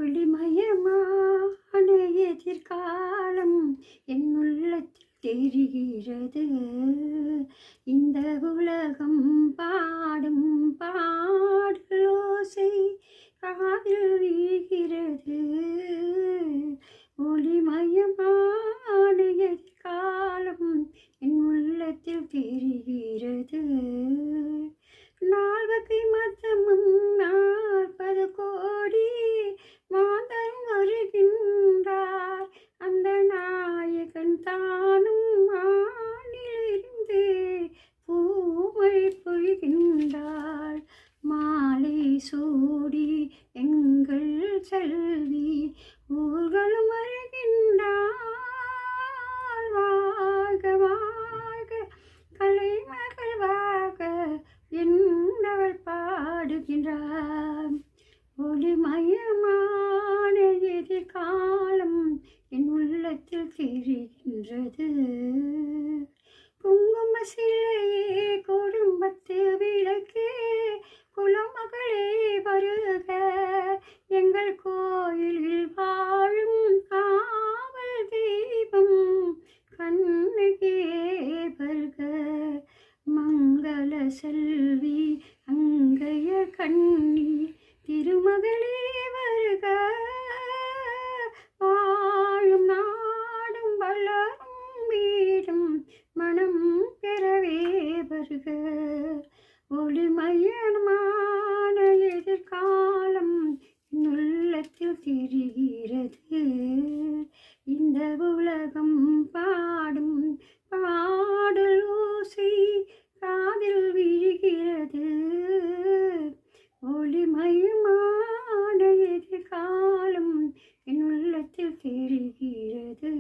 ஒளிமயமான எதிர்காலம் என் உள்ளத்தில் தெரிகிறது. இந்த உலகம் பாடும் பாடலோசை காதில் வீழ்கிறது. ஒளிமயமான எதிர்காலம் என் உள்ளத்தில் தெரிகிறது. நால்வகை மதமும் 40 கோடி மாதம் வருகின்றார். அந்த நாயகன் தானும் வானிலிருந்து பூமழை பொழிகின்றார். மாலை சூடி எங்கள் செல்வி ஊர்களும் வருகின்றார். வாழ்க வாழ்க கலைமகள் வாழ்க என்றவள் பாடுகின்றார். ஒளிமயமான எதிர்காலம் என் உள்ளத்தில் தெரிகின்றது. குங்கும சிலையே குடும்பத்து விளக்கே குலமகளே வருக. எங்கள் கோயிலில் வாழும் காவல் தெய்வம் கண்ணகியே வருக. மங்கள செல்வி அங்கைய கண்ணி திருமகளே வருக. வாழும் நாடும் வளரும் வீடும் மனம் பெறவே வருக. ஒளிமயமான எதிர்காலம் என் உள்ளத்தில் தெரிகிறது. இந்த உலகம் பாடும் பாடலோசை காதில் விழுகிறது. ஒளிமயமான எதிர்காலம் என் உள்ளத்தில் தெரிகிறது.